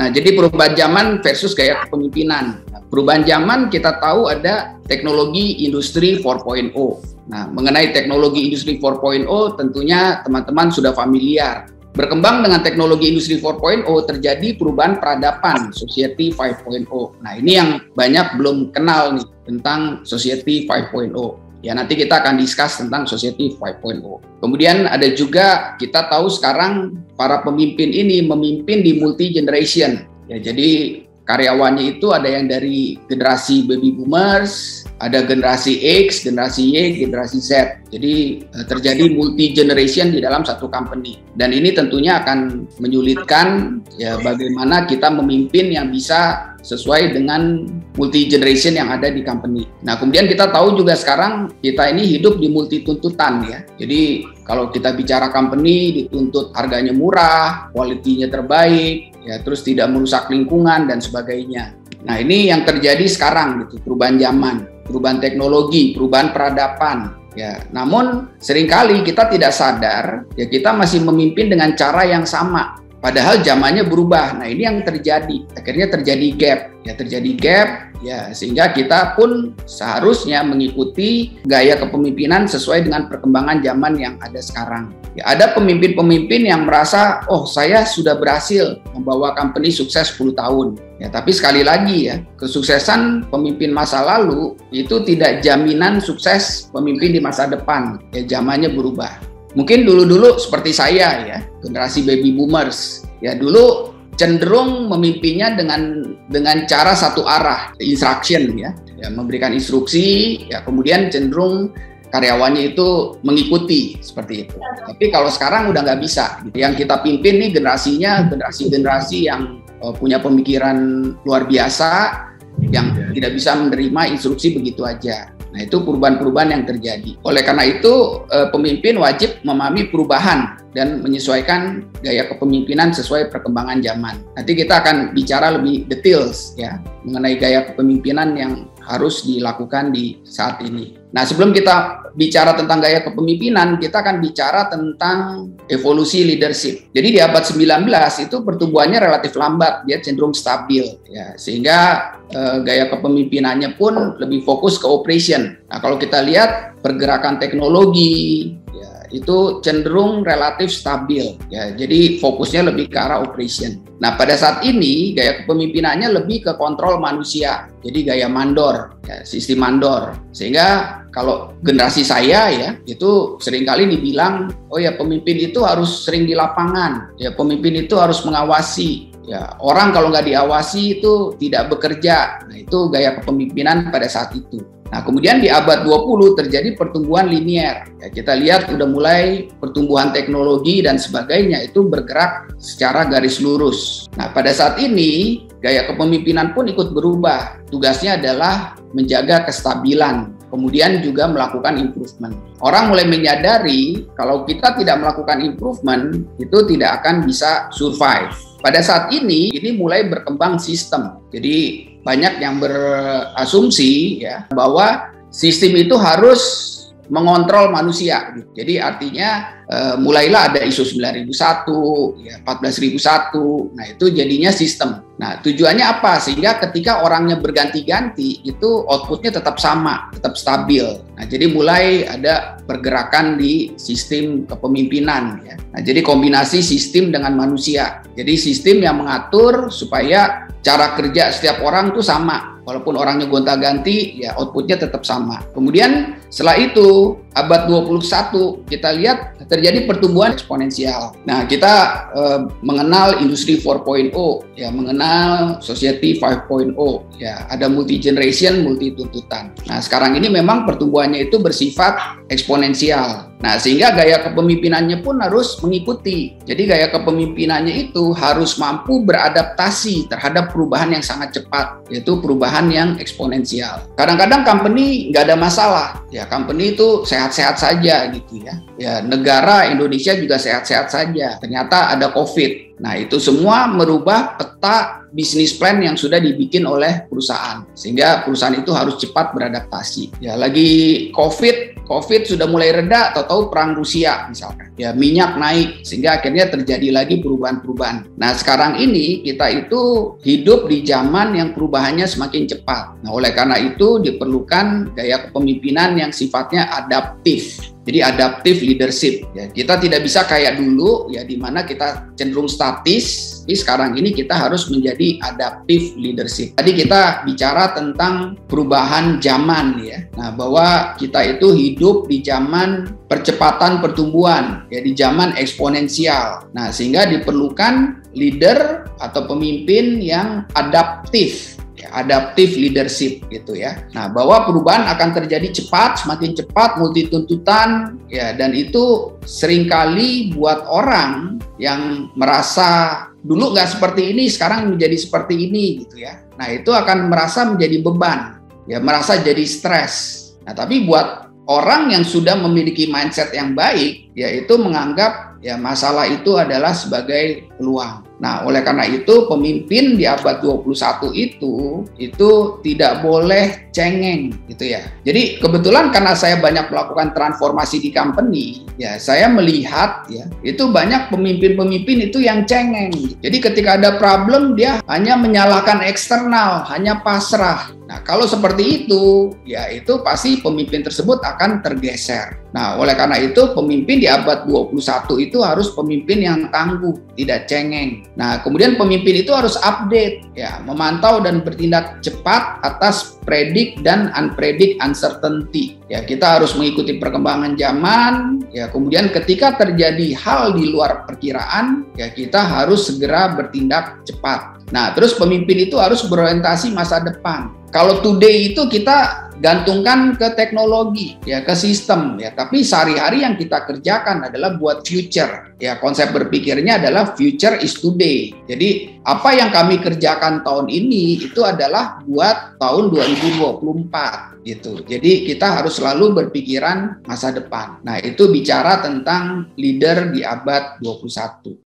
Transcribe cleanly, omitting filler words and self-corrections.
Nah, jadi perubahan zaman versus gaya kepemimpinan. Nah, perubahan zaman kita tahu ada teknologi industri 4.0. Nah, mengenai teknologi industri 4.0 tentunya teman-teman sudah familiar. Berkembang dengan teknologi industri 4.0 terjadi perubahan peradaban Society 5.0. Nah, ini yang banyak belum kenal nih tentang Society 5.0. Ya, nanti kita akan discuss tentang Society 5.0. Kemudian ada juga kita tahu sekarang para pemimpin ini memimpin di multi generation. Ya, jadi karyawannya itu ada yang dari generasi baby boomers, ada generasi X, generasi Y, generasi Z. Jadi terjadi multi generation di dalam satu company. Dan ini tentunya akan menyulitkan ya bagaimana kita memimpin yang bisa sesuai dengan multi generation yang ada di company. Nah, kemudian kita tahu juga sekarang kita ini hidup di multi tuntutan ya. Jadi kalau kita bicara company dituntut harganya murah, quality-nya terbaik, ya terus tidak merusak lingkungan dan sebagainya. Nah, ini yang terjadi sekarang gitu, perubahan zaman, perubahan teknologi, perubahan peradaban. Ya, namun seringkali kita tidak sadar ya kita masih memimpin dengan cara yang sama. Padahal zamannya berubah. Nah, ini yang terjadi. Akhirnya terjadi gap. Ya, terjadi gap. Ya, sehingga kita pun seharusnya mengikuti gaya kepemimpinan sesuai dengan perkembangan zaman yang ada sekarang. Ya, ada pemimpin-pemimpin yang merasa, oh saya sudah berhasil membawa company sukses 10 tahun. Ya, tapi sekali lagi ya, kesuksesan pemimpin masa lalu itu tidak jaminan sukses pemimpin di masa depan. Ya, zamannya berubah. Mungkin dulu-dulu seperti saya ya, generasi baby boomers. Ya, dulu cenderung memimpinnya dengan cara satu arah, instruction ya, memberikan instruksi, ya kemudian cenderung karyawannya itu mengikuti seperti itu. Tapi kalau sekarang udah nggak bisa. Yang kita pimpin nih generasinya generasi yang punya pemikiran luar biasa, yang tidak bisa menerima instruksi begitu aja. Nah, itu perubahan-perubahan yang terjadi. Oleh karena itu, pemimpin wajib memahami perubahan dan menyesuaikan gaya kepemimpinan sesuai perkembangan zaman. Nanti kita akan bicara lebih details ya mengenai gaya kepemimpinan yang harus dilakukan di saat ini. Nah, sebelum kita bicara tentang gaya kepemimpinan, kita akan bicara tentang evolusi leadership. Jadi di abad 19 itu pertumbuhannya relatif lambat, dia cenderung stabil ya, sehingga gaya kepemimpinannya pun lebih fokus ke operation. Nah, kalau kita lihat pergerakan teknologi ya, itu cenderung relatif stabil ya. Jadi fokusnya lebih ke arah operation. Nah, pada saat ini gaya kepemimpinannya lebih ke kontrol manusia. Jadi gaya mandor, ya, sistem mandor. Sehingga kalau generasi saya ya, itu seringkali dibilang, oh ya pemimpin itu harus sering di lapangan. Ya, pemimpin itu harus mengawasi. Ya, orang kalau nggak diawasi itu tidak bekerja. Nah, itu gaya kepemimpinan pada saat itu. Nah, kemudian di abad 20 terjadi pertumbuhan linier. Ya, kita lihat udah mulai pertumbuhan teknologi dan sebagainya itu bergerak secara garis lurus. Nah, pada saat ini gaya kepemimpinan pun ikut berubah. Tugasnya adalah menjaga kestabilan, kemudian juga melakukan improvement. Orang mulai menyadari kalau kita tidak melakukan improvement itu tidak akan bisa survive. Pada saat ini mulai berkembang sistem. Jadi banyak yang berasumsi ya bahwa sistem itu harus mengontrol manusia. Jadi artinya mulailah ada ISO 9001, ya 14001. Nah, itu jadinya sistem. Nah, tujuannya apa? Sehingga ketika orangnya berganti-ganti itu outputnya tetap sama, tetap stabil. Nah, jadi mulai ada pergerakan di sistem kepemimpinan ya. Nah, jadi kombinasi sistem dengan manusia. Jadi sistem yang mengatur supaya cara kerja setiap orang itu sama. Walaupun orangnya gonta-ganti, ya outputnya tetap sama. Kemudian setelah itu, abad 21, kita lihat terjadi pertumbuhan eksponensial. Nah, kita mengenal industri 4.0, ya mengenal society 5.0, ya ada multi generation, multi tuntutan. Nah, sekarang ini memang pertumbuhannya itu bersifat eksponensial. Nah, sehingga gaya kepemimpinannya pun harus mengikuti. Jadi gaya kepemimpinannya itu harus mampu beradaptasi terhadap perubahan yang sangat cepat, yaitu perubahan yang eksponensial. Kadang-kadang company nggak ada masalah, ya company itu sehat-sehat saja gitu ya. Ya, negara Indonesia juga sehat-sehat saja. Ternyata ada COVID. Nah, itu semua merubah peta bisnis plan yang sudah dibikin oleh perusahaan. Sehingga perusahaan itu harus cepat beradaptasi. Ya, lagi COVID COVID sudah mulai reda, tahu-tahu perang Rusia misalkan. Ya, minyak naik sehingga akhirnya terjadi lagi perubahan-perubahan. Nah, sekarang ini kita itu hidup di zaman yang perubahannya semakin cepat. Nah, oleh karena itu diperlukan gaya kepemimpinan yang sifatnya adaptif. Jadi adaptive leadership. Ya, kita tidak bisa kayak dulu ya di mana kita cenderung statis. Tapi sekarang ini kita harus menjadi adaptive leadership. Tadi kita bicara tentang perubahan zaman ya. Nah, bahwa kita itu hidup di zaman percepatan pertumbuhan, ya di zaman eksponensial. Nah, sehingga diperlukan leader atau pemimpin yang adaptif. Adaptive leadership gitu ya. Nah, bahwa perubahan akan terjadi cepat, semakin cepat, multi tuntutan ya, dan itu seringkali buat orang yang merasa dulu nggak seperti ini, sekarang menjadi seperti ini gitu ya. Nah, itu akan merasa menjadi beban, ya merasa jadi stres. Nah, tapi buat orang yang sudah memiliki mindset yang baik, yaitu menganggap ya masalah itu adalah sebagai peluang. Nah, oleh karena itu pemimpin di abad 21 itu tidak boleh cengeng gitu ya. Jadi kebetulan karena saya banyak melakukan transformasi di company, ya saya melihat ya itu banyak pemimpin-pemimpin itu yang cengeng. Jadi ketika ada problem dia hanya menyalahkan eksternal, hanya pasrah. Nah, kalau seperti itu, ya itu pasti pemimpin tersebut akan tergeser. Nah, oleh karena itu pemimpin di abad 21 itu harus pemimpin yang tangguh, tidak cengeng. Nah, kemudian pemimpin itu harus update, ya, memantau dan bertindak cepat atas predict dan unpredict uncertainty. Ya, kita harus mengikuti perkembangan zaman, ya, kemudian ketika terjadi hal di luar perkiraan, ya kita harus segera bertindak cepat. Nah, terus pemimpin itu harus berorientasi masa depan. Kalau today itu kita gantungkan ke teknologi, ya ke sistem, ya. Tapi sehari-hari yang kita kerjakan adalah buat future. Ya, konsep berpikirnya adalah future is today. Jadi apa yang kami kerjakan tahun ini itu adalah buat tahun 2024 gitu. Jadi kita harus selalu berpikiran masa depan. Nah, itu bicara tentang leader di abad 21.